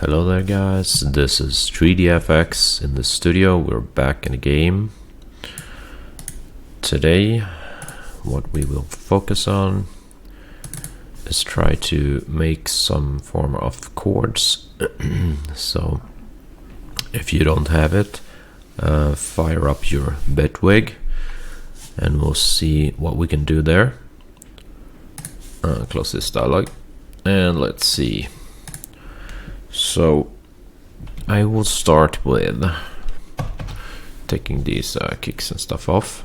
Hello there guys, this is 3DFX in the studio. We're back in the game. Today what we will focus on is try to make some form of chords. So if you don't have it, fire up your Bitwig and we'll see what we can do there. Close this dialog and let's see. So I will start with taking these kicks and stuff off,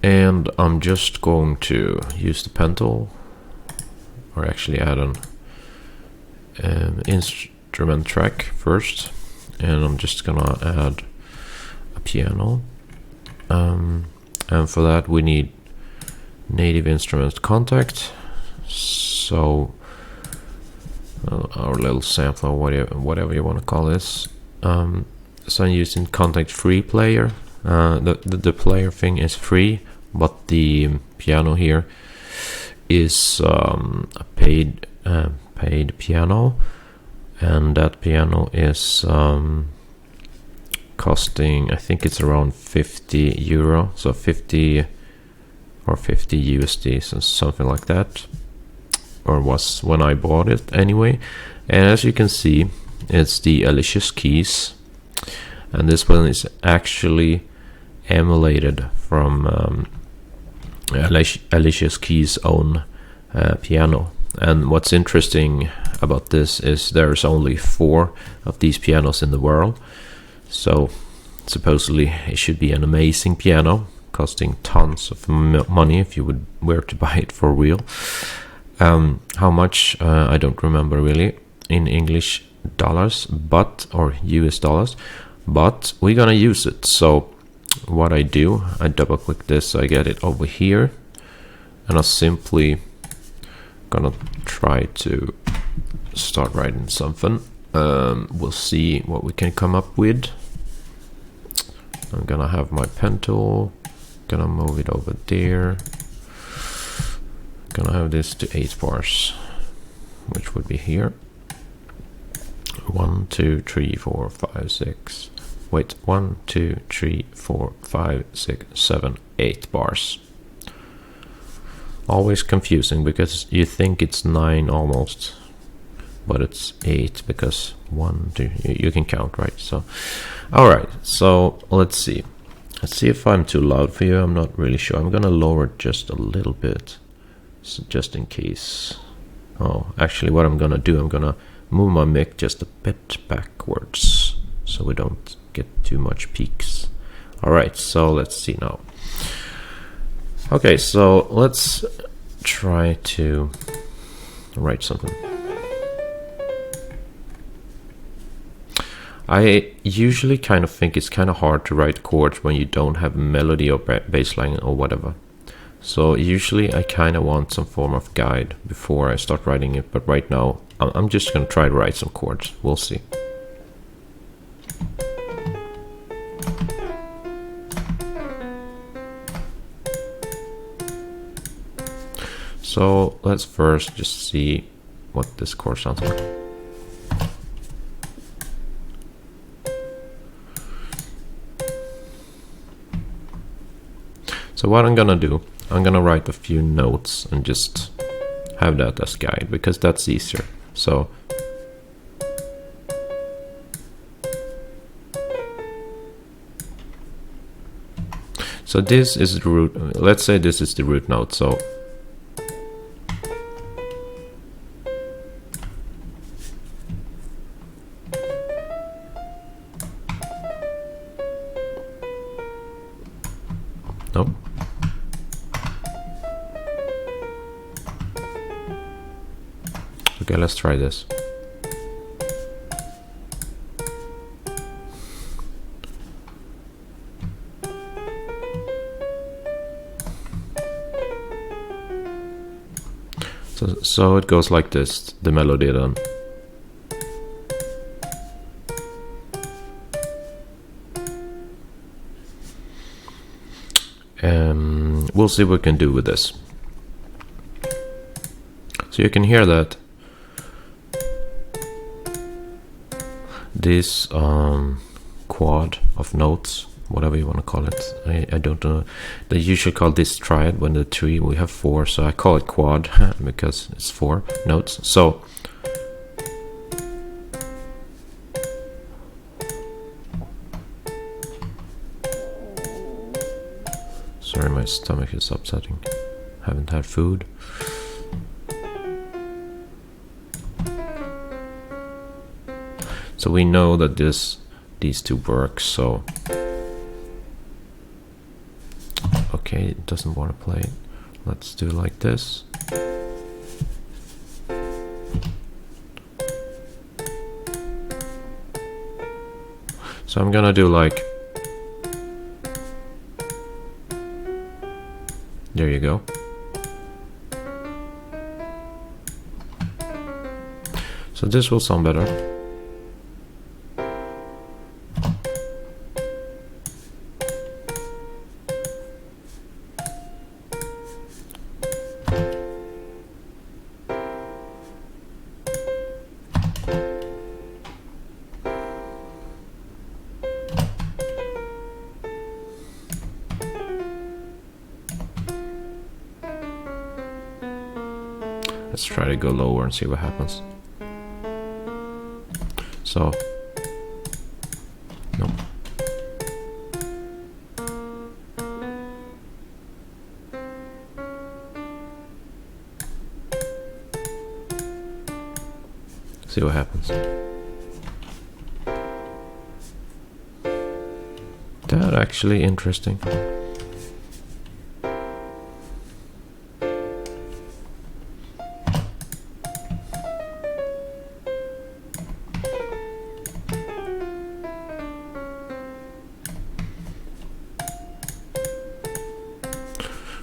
and I'm just going to use the pen tool, or actually add an instrument track first, and I'm just gonna add a piano, and for that we need native instrument contact. So our little sampler, whatever you want to call this. So I'm using contact free player. The player thing is free, but the piano here is a paid piano, and that piano is costing, I think it's around 50 euro, so 50 or 50 USD, so something like that. Or was when I bought it anyway. And as you can see, it's the Alicia's keys, and this one is actually emulated from Alicia's Keys' own piano. And what's interesting about this is there's only 4 of these pianos in the world, so supposedly it should be an amazing piano costing tons of money if you were to buy it for real. How much I don't remember really in English dollars, but or US dollars, but we're gonna use it. So what I do, I double click this, so I get it over here, and I'm simply gonna try to start writing something. We'll see what we can come up with. I'm gonna have my pen tool, gonna move it over there. Gonna have this to 8 bars, which would be here. 1 2 3 4 5 6. Wait, 1 2 3 4 5 6 7 8 bars. Always confusing because you think it's 9 almost, but it's 8 because 1 2 you can count, right? So all right, so let's see if I'm too loud for you. I'm not really sure. I'm gonna lower it just a little bit, so just in case. Oh, actually what I'm gonna do, I'm gonna move my mic just a bit backwards so we don't get too much peaks. Alright, so let's see now. Okay, so let's try to write something. I usually kind of think it's kind of hard to write chords when you don't have a melody or bass line or whatever. So usually I kind of want some form of guide before I start writing it, but right now I'm just going to try to write some chords. We'll see. So let's first just see what this chord sounds like. So what I'm gonna do, I'm gonna write a few notes and just have that as guide, because that's easier. So this is the root. Let's say this is the root note. So nope. Okay, let's try this. So it goes like this, the melody then. We'll see what we can do with this. So you can hear that this quad of notes, whatever you want to call it. I don't know. They usually call this triad when the three, we have four, so I call it quad because it's 4 notes. So sorry, my stomach is upsetting. Haven't had food. So we know that these two work, so okay, it doesn't want to play it. Let's do like this. So I'm gonna do like, there you go. So this will sound better. Let's try to go lower and see what happens. So, no. See what happens. That actually interesting.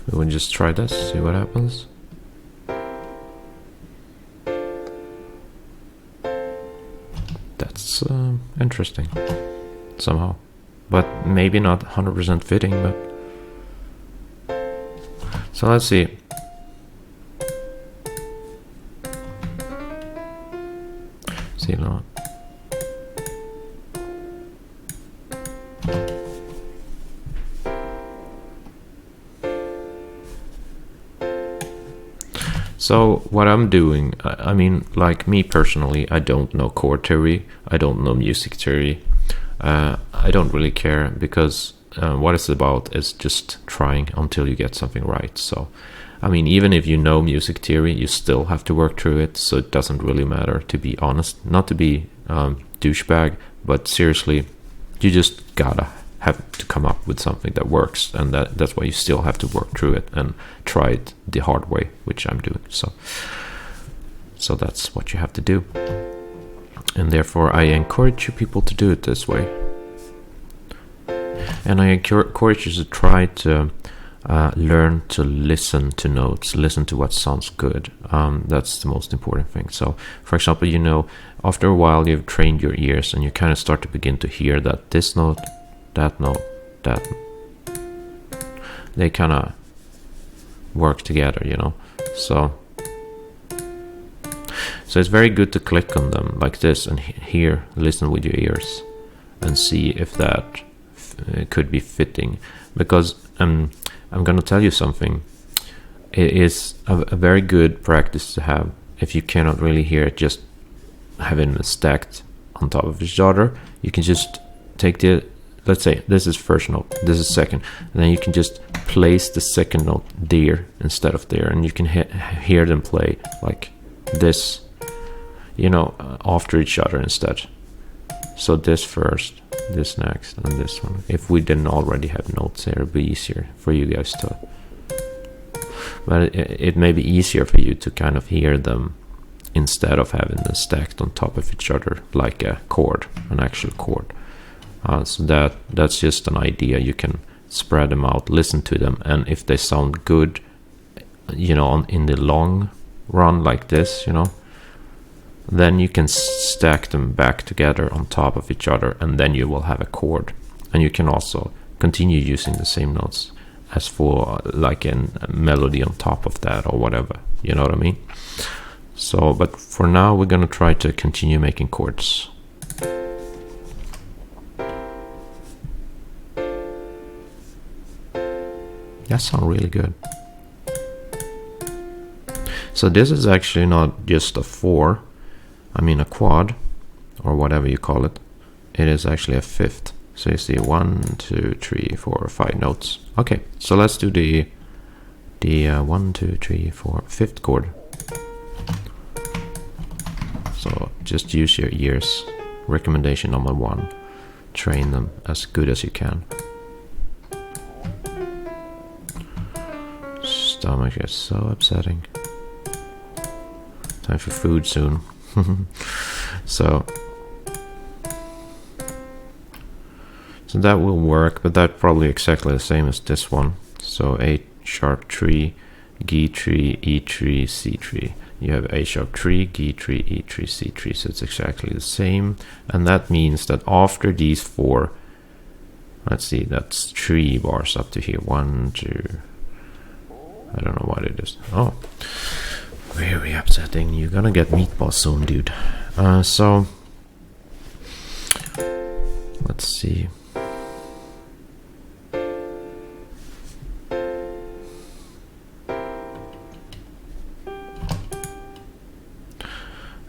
We will just try this, see what happens. That's interesting somehow, but maybe not 100% fitting. But so let's see. See now. So what I'm doing, I mean, like me personally, I don't know chord theory, I don't know music theory, I don't really care, because what it's about is just trying until you get something right. So, I mean, even if you know music theory, you still have to work through it, so it doesn't really matter, to be honest. Not to be douchebag, but seriously, you just gotta have to come up with something that works, and that's why you still have to work through it and try it the hard way, which I'm doing. So that's what you have to do, and therefore I encourage you people to do it this way, and I encourage you to try to learn to listen to notes, listen to what sounds good. That's the most important thing. So for example, you know, after a while you've trained your ears and you kind of start to begin to hear that this note, that note, that, they kind of work together, you know. So it's very good to click on them like this and hear, listen with your ears and see if that could be fitting, because I'm gonna tell you something. It is a very good practice to have if you cannot really hear it just having them stacked on top of each other. You can just take the, let's say this is first note, this is second, and then you can just place the second note there instead of there, and you can hear them play like this, you know, after each other instead. So this first, this next, and this one. If we didn't already have notes here, it'd be easier for you guys to, but it may be easier for you to kind of hear them instead of having them stacked on top of each other like a chord, an actual chord. So that's just an idea. You can spread them out, listen to them, and if they sound good, you know, in the long run like this, you know, then you can stack them back together on top of each other, and then you will have a chord. And you can also continue using the same notes as for like a melody on top of that or whatever, you know what I mean? So, but for now we're gonna try to continue making chords. That sounds really good. So this is actually not just a 4, I mean a quad, or whatever you call it. It is actually a fifth. So you see 1, 2, 3, 4, 5 notes. Okay, so let's do the 1, 2, 3, 4, 5th chord. So just use your ears. Recommendation number 1. Train them as good as you can. Stomach is so upsetting. Time for food soon. So that will work, but that's probably exactly the same as this one. So A sharp 3, G3, E3, C3. You have A sharp 3, G3, E3, C3. So it's exactly the same. And that means that after these 4, let's see, that's 3 bars up to here. 1, 2, I don't know what it is. Oh, very upsetting. You're gonna get meatballs soon, dude. So let's see.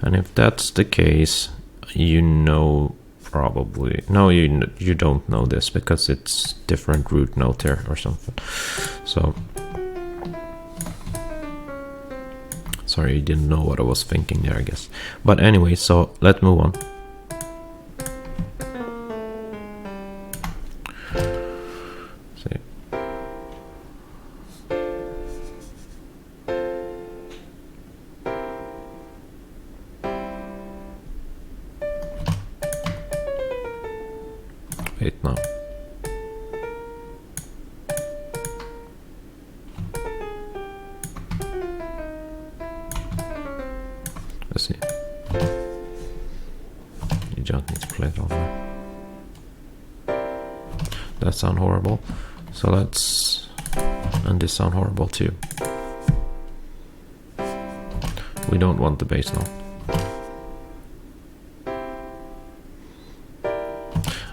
And if that's the case, you know, probably no, you don't know this because it's different root note here or something. So sorry, you didn't know what I was thinking there, I guess. But anyway, so let's move on. See. Wait now. Let's see. You don't need to play it over. That sounds horrible. So let's, and this sounds horrible too. We don't want the bass note.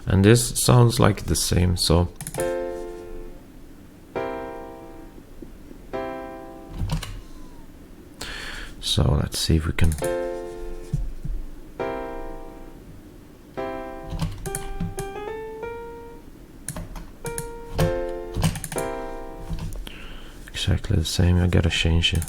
And this sounds like the same, so let's see if we can exactly the same. I gotta change it.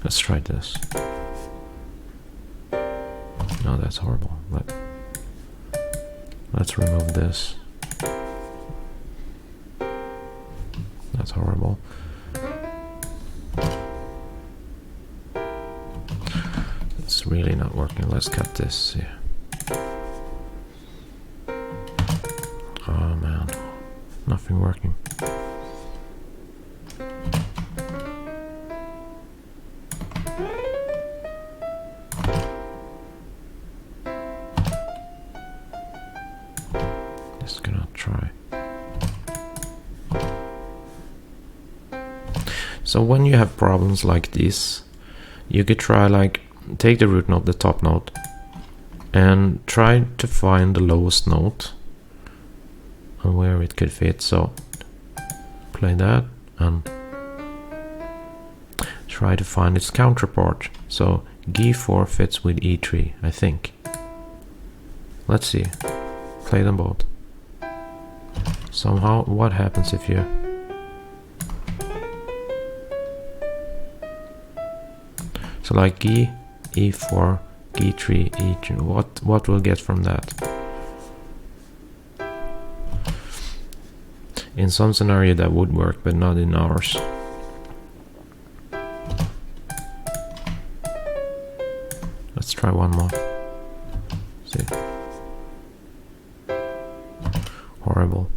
Let's try this. No, that's horrible. Let's remove this. That's horrible. It's really not working. Let's cut this. Yeah. Oh man, nothing working. Just gonna try. So when you have problems like this, you could try like take the root note, the top note, and try to find the lowest note and where it could fit. So play that and try to find its counterpart. So G4 fits with E3, I think. Let's see. Play them both. Somehow, what happens if you... So like G, E4, G3, E3, what we'll get from that? In some scenario that would work, but not in ours. Let's try one more. See. Horrible.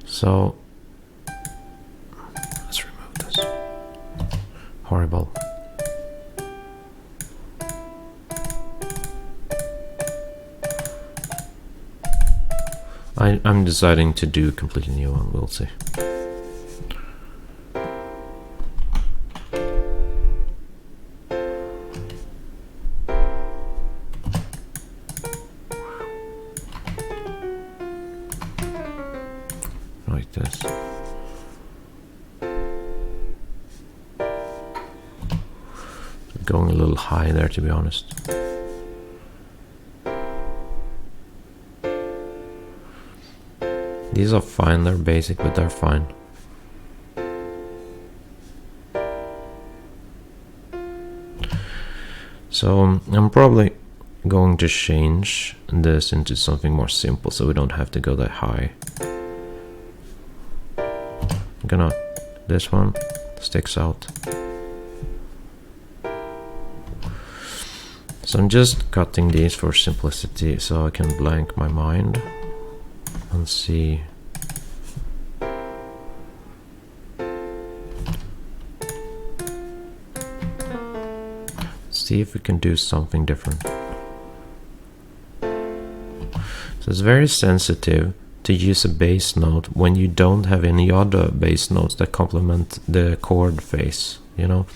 So let's remove this. Horrible. I'm deciding to do a completely new one, we'll see. going a little high there, to be honest. These are fine, they're basic, but they're fine. So I'm probably going to change this into something more simple so we don't have to go that high. I'm gonna, this one sticks out. So I'm just cutting these for simplicity so I can blank my mind and see. See if we can do something different. So it's very sensitive to use a bass note when you don't have any other bass notes that complement the chord phase, you know,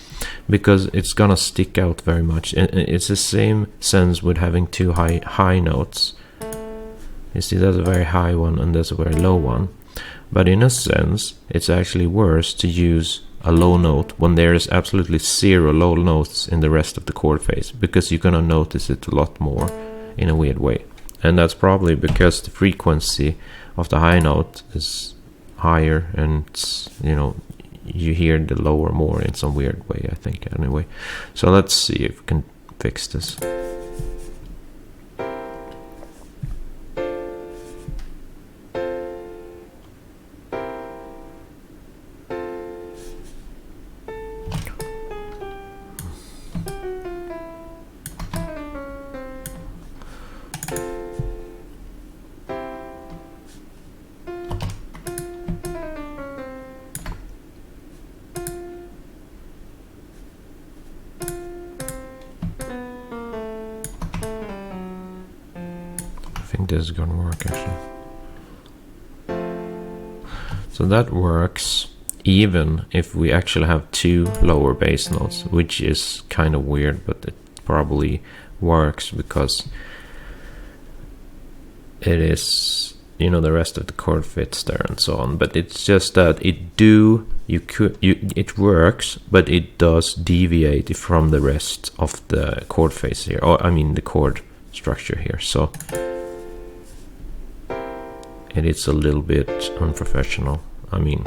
because it's gonna stick out very much. It's the same sense with having two high notes. You see, there's a very high one and there's a very low one, but in a sense it's actually worse to use a low note when there is absolutely zero low notes in the rest of the chord phase, because you're gonna notice it a lot more in a weird way. And that's probably because the frequency of the high note is higher, and you know, you hear the lower more in some weird way, I think, anyway. So let's see if we can fix this. I think this is gonna work actually. So that works even if we actually have two lower bass notes, which is kind of weird, but it probably works because it is, you know, the rest of the chord fits there and so on. But it's just that it works, but it does deviate from the rest of the chord phase here, or I mean the chord structure here. So it is a little bit unprofessional. I mean,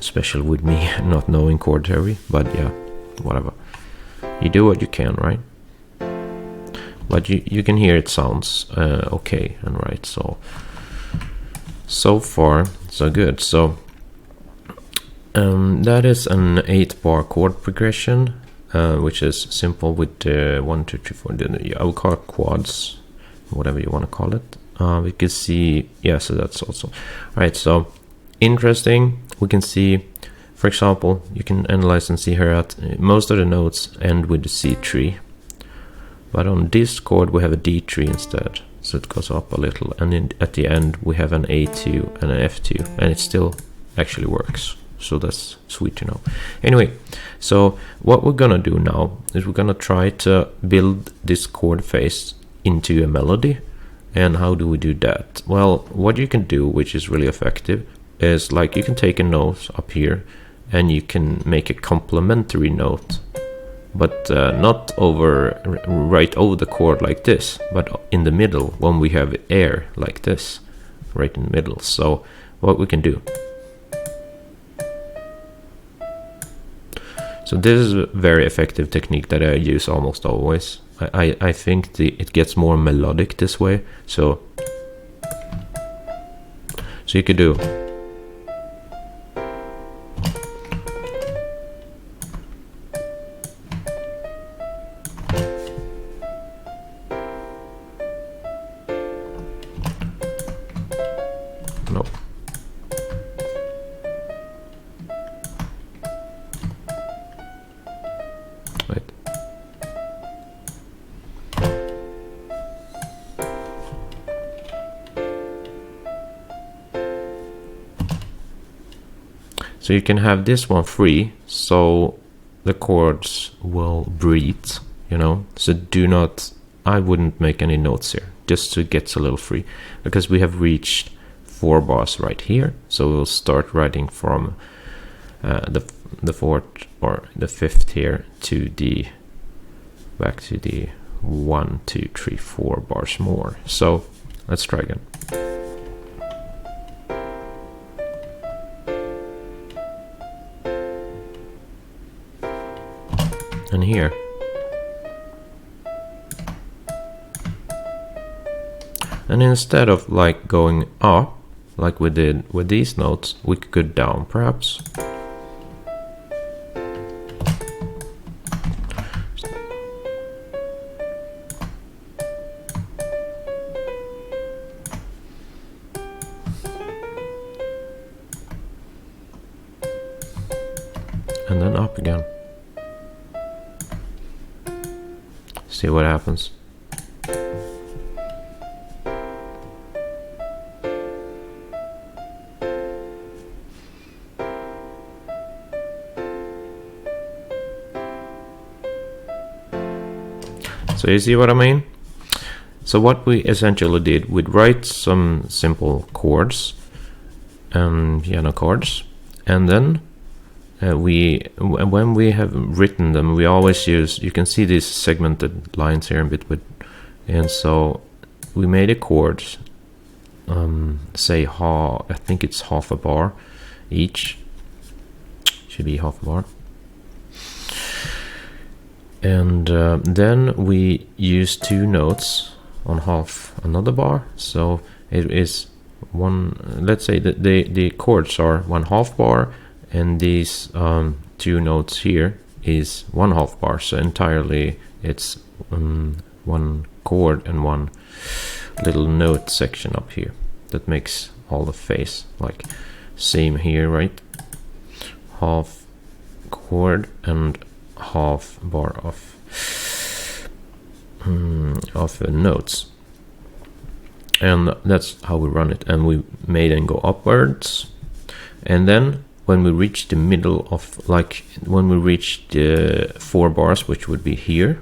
especially with me not knowing chord theory, but yeah, whatever. You do what you can, right? But you can hear it sounds okay and right. So far so good. So that is an 8-bar chord progression, which is simple with 1, 2, 3, 4. I will call it quads, whatever you want to call it. We can see, yeah, so that's also right. So interesting. We can see, for example, you can analyze and see here that most of the notes end with the C3, but on this chord we have a D3 instead, so it goes up a little, and at the end we have an A2 and an F2, and it still actually works. So that's sweet to know. Anyway, so what we're gonna do now is we're gonna try to build this chord phase into a melody. And how do we do that? Well, what you can do, which is really effective, is like you can take a note up here and you can make a complementary note, but not right over the chord like this, but in the middle when we have air like this, right in the middle. So what we can do. So this is a very effective technique that I use almost always. I think it gets more melodic this way. So you could do. No. Wait. So you can have this one free, so the chords will breathe, you know. So I wouldn't make any notes here, just so it gets a little free, because we have reached 4 bars right here. So we'll start writing from the 4th or the 5th here to the back to the 1, 2, 3, 4 bars more. So let's try again. And here, and instead of like going up like we did with these notes, we could go down perhaps. And then up again. See what happens. So you see what I mean? So what we essentially did, we'd write some simple chords, piano chords, and then when we have written them, we always use, you can see these segmented lines here in Bitwig, and so we made a chord, say I think it's half a bar each, should be half a bar, and then we use two notes on half another bar, so it is one, let's say that the chords are 1/2 bar, and these two notes here is 1/2 bar, so entirely it's one chord and one little note section up here that makes all the phase. Like same here, right? Half chord and half bar of notes, and that's how we run it. And we made and go upwards, and then when we reach the middle of, like when we reach the 4 bars, which would be here,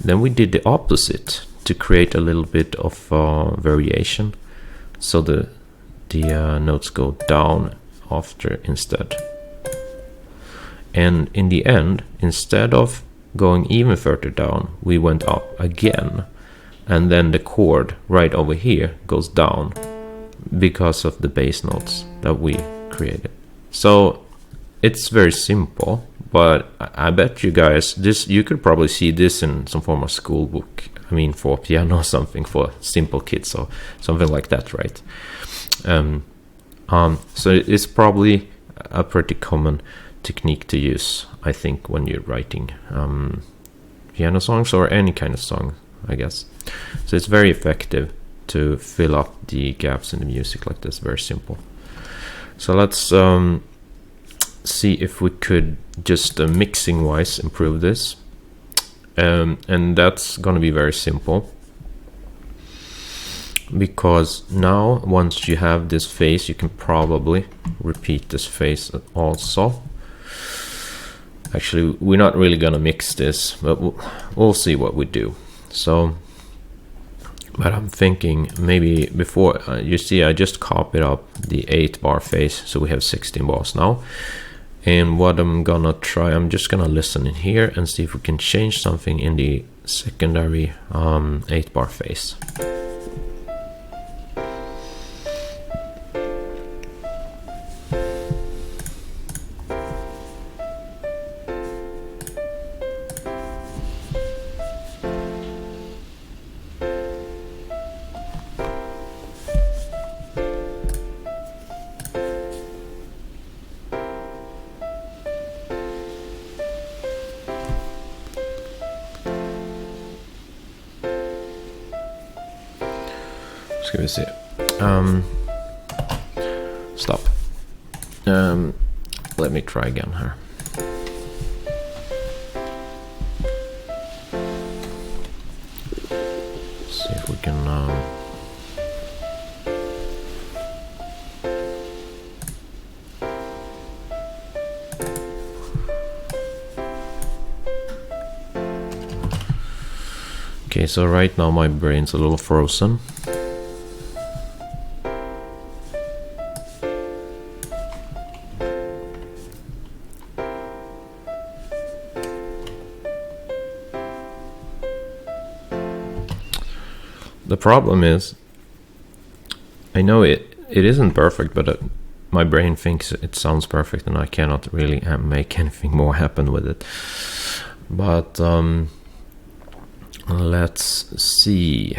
then we did the opposite to create a little bit of variation, so the notes go down after instead. And in the end, instead of going even further down, we went up again, and then the chord right over here goes down because of the bass notes that we created. So it's very simple, but I bet you guys, you could probably see this in some form of school book, I mean for piano or something, for simple kids or something like that, right? So it's probably a pretty common technique to use, I think, when you're writing piano songs or any kind of song, I guess. So it's very effective to fill up the gaps in the music like this, very simple. So let's see if we could just mixing wise improve this, and that's gonna be very simple, because now once you have this phase, you can probably repeat this phase also. Actually, we're not really gonna mix this, but we'll see what we do. So, but I'm thinking maybe before, you see I just copied up the 8 bar phase, so we have 16 bars now. And what I'm gonna try, I'm just gonna listen in here and see if we can change something in the secondary 8 bar phase. Ska vi se. Stop. Let me try again here. See if we can okay, so right now my brain's a little frozen. The problem is, I know it isn't perfect, but my brain thinks it sounds perfect, and I cannot really make anything more happen with it. But let's see.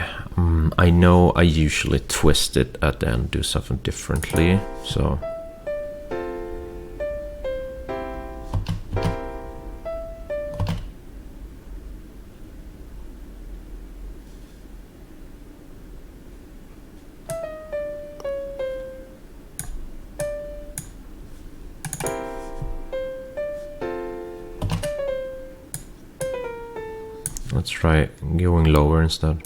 I know I usually twist it at the end, do something differently. So let's try going lower instead.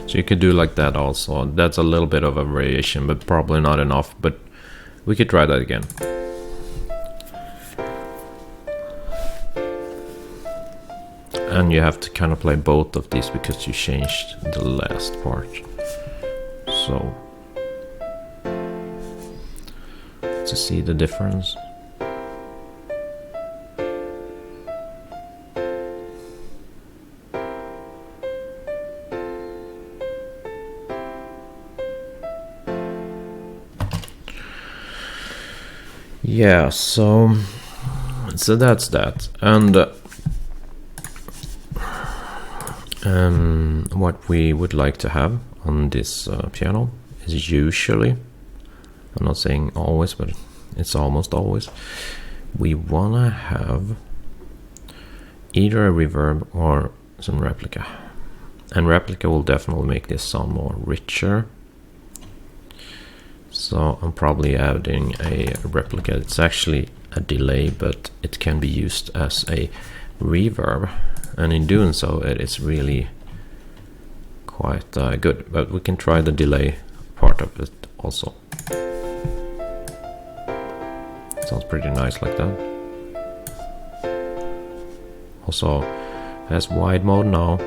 So you could do like that also. That's a little bit of a variation, but probably not enough. But we could try that again. And you have to kind of play both of these because you changed the last part. So to see the difference. Yeah, so that's that. And what we would like to have on this piano is usually, I'm not saying always, but it's almost always, we wanna have either a reverb or some replica. And replica will definitely make this sound more richer. So I'm probably adding a replica. It's actually a delay, but it can be used as a reverb. And in doing so, it is really quite good. But we can try the delay part of it also. Sounds pretty nice like that. Also has wide mode now.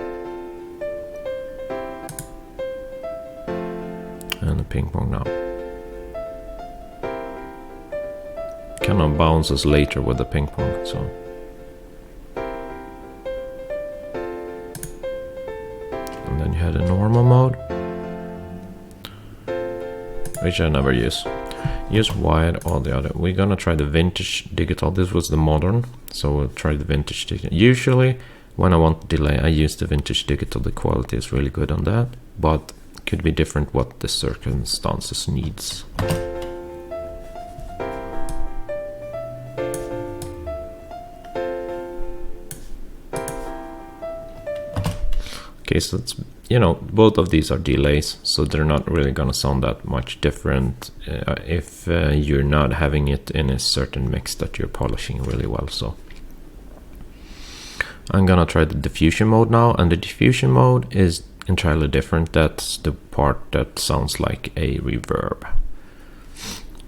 And the ping pong now. Kind of bounces later with the ping pong, so. And then you had a normal mode, which I never use. Use wide or the other. We're gonna try the vintage digital. This was the modern, so we'll try the vintage digital. Usually when I want delay, I use the vintage digital. The quality is really good on that, but it could be different what the circumstances needs. Okay, so it's, you know, both of these are delays, so they're not really gonna sound that much different if you're not having it in a certain mix that you're polishing really well. So I'm gonna try the diffusion mode now, and the diffusion mode is entirely different. That's the part that sounds like a reverb.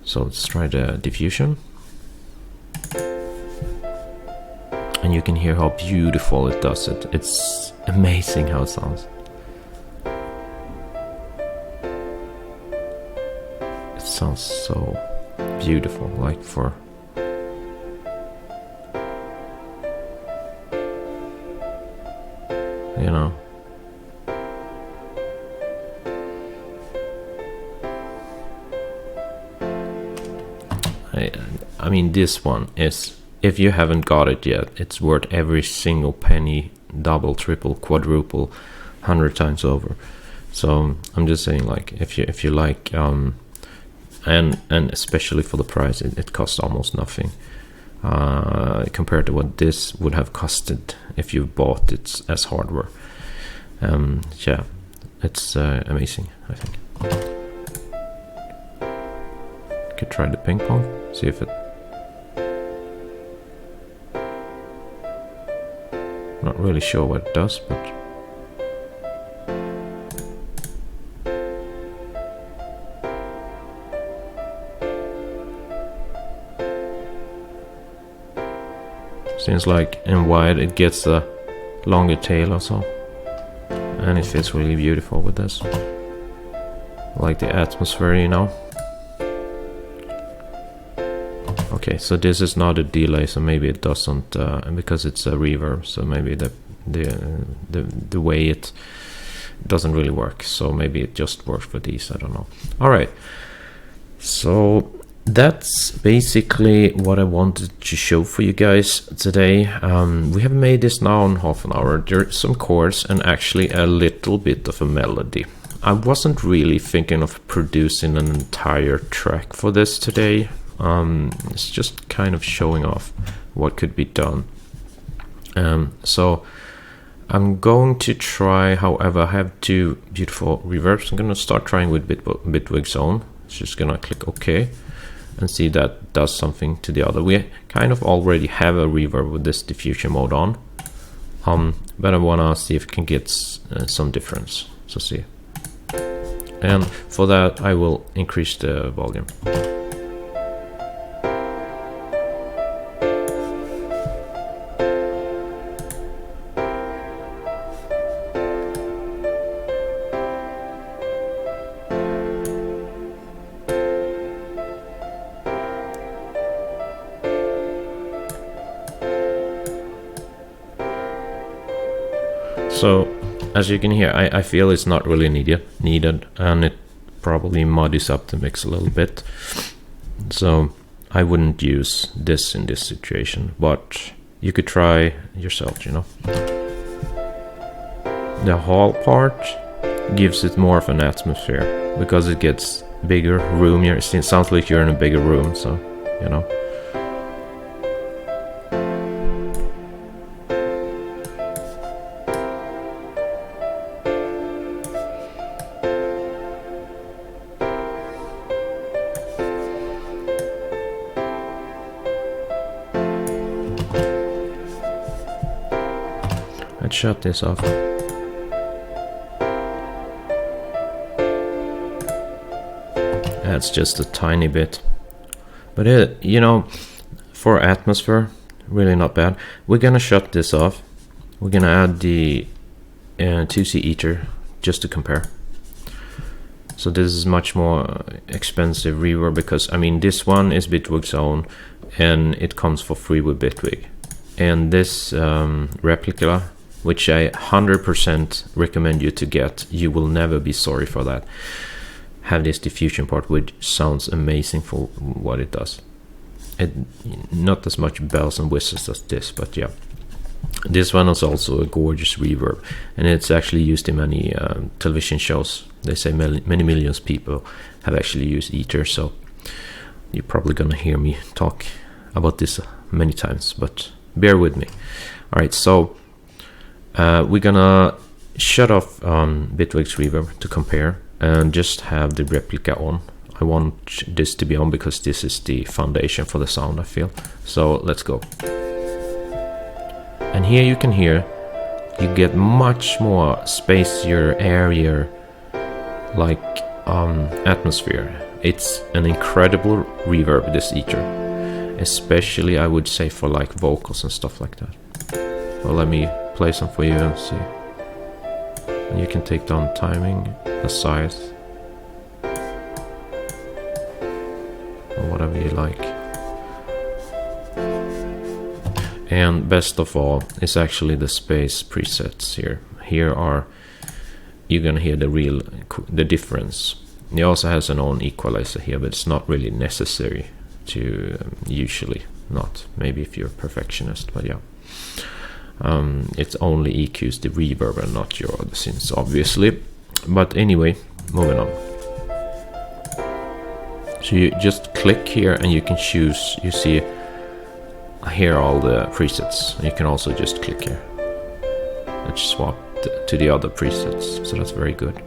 So let's try the diffusion. And you can hear how beautiful it does it. It's amazing how it sounds. It sounds so beautiful, like for... you know. I mean, this one is... if you haven't got it yet, it's worth every single penny, double, triple, quadruple, 100 times over. So I'm just saying, like, if you like, and especially for the price, it costs almost nothing compared to what this would have costed if you bought it as hardware. Yeah, it's amazing, I think. Could try the ping pong, see if it... not really sure what it does, but seems like in wide it gets a longer tail or so, and it fits really beautiful with this. I like the atmosphere, you know. Okay, so this is not a delay, so maybe it doesn't, because it's a reverb, so maybe the way it doesn't really work, so maybe it just works for these, I don't know. All right, so that's basically what I wanted to show for you guys today. We have made this now in half an hour. There's some chords and actually a little bit of a melody. I wasn't really thinking of producing an entire track for this today. It's just kind of showing off what could be done. So I'm going to try, however, I have two beautiful reverbs. I'm going to start trying with Bitwig Zone. Just going to click OK and see that does something to the other. We kind of already have a reverb with this diffusion mode on, but I want to see if it can get some difference. So see. And for that I will increase the volume. So as you can hear, I feel it's not really needed, and it probably muddies up the mix a little bit. So I wouldn't use this in this situation, but you could try yourself, you know. The hall part gives it more of an atmosphere because it gets bigger, roomier. It sounds like you're in a bigger room, so you know. Let's shut this off. That's just a tiny bit, but you know, for atmosphere, really not bad. We're gonna shut this off. We're gonna add the 2C eater just to compare. So this is much more expensive reverb because I mean this one is Bitwig's own and it comes for free with Bitwig, and this replica, which I 100% recommend you to get, you will never be sorry for that, have this diffusion part which sounds amazing for what it does. Not as much bells and whistles as this, but yeah. This one is also a gorgeous reverb, and it's actually used in many television shows. They say many millions of people have actually used Ether, so you're probably gonna hear me talk about this many times, but bear with me. Alright, so we're gonna shut off Bitwig's reverb to compare and just have the replica on. I want this to be on because this is the foundation for the sound, I feel. So let's go. And here you can hear, you get much more spacier, airier, like atmosphere. It's an incredible reverb, this ether, especially I would say for like vocals and stuff like that. Well, let me play some for you and see. And you can take down timing, the size, or whatever you like. And best of all is actually the space presets here. Here are, you're gonna hear the difference. It also has an own equalizer here, but it's not really necessary to, usually not. Maybe if you're a perfectionist, but yeah. It only EQs the reverb and not your other synths, obviously. But anyway, moving on. So you just click here and you can choose, you see here are all the presets. You can also just click here. Let's swap to the other presets, so that's very good.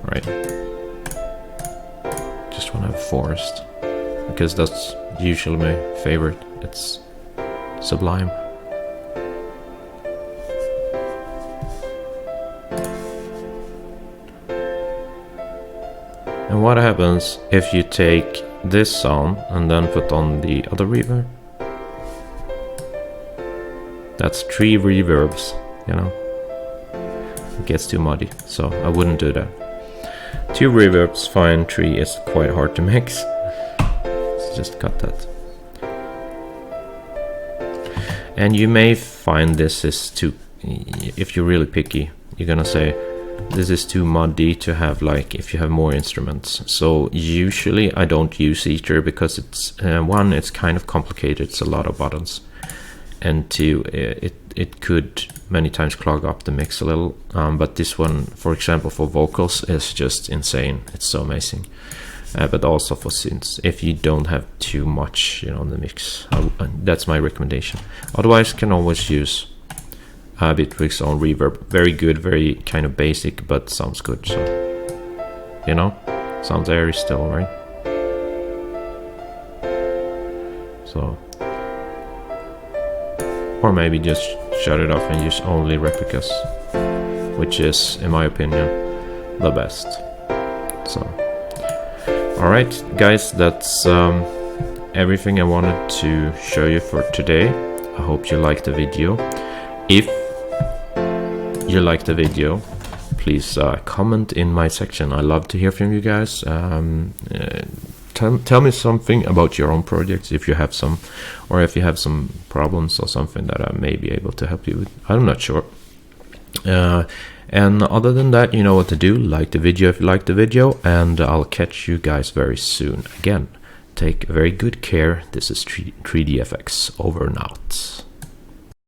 Right. Just want to have forest because that's usually my favorite. It's sublime. And what happens if you take this sound and then put on the other reverb? That's 3 reverbs, you know. It gets too muddy, so I wouldn't do that. 2 reverbs, fine. 3 is quite hard to mix. Let's just cut that. And you may find this is too, if you're really picky, you're gonna say this is too muddy to have, like, if you have more instruments. So usually I don't use ether because it's one, it's kind of complicated, it's a lot of buttons, and 2, it could many times clog up the mix a little. But this one, for example, for vocals is just insane. It's so amazing. But also for synths, if you don't have too much, you know, in the mix, that's my recommendation. Otherwise, can always use Bitwig's own reverb. Very good, very kind of basic, but sounds good. So, you know, sounds airy still, right? So, or maybe just shut it off and use only replicas, which is, in my opinion, the best. So. Alright guys, that's everything I wanted to show you for today. I hope you liked the video. If you liked the video, please comment in my section. I love to hear from you guys. Tell me something about your own projects, if you have some, or if you have some problems or something that I may be able to help you with. I'm not sure. And other than that, you know what to do. Like the video if you like the video, and I'll catch you guys very soon. Again, take very good care. This is 3DFX, over and out.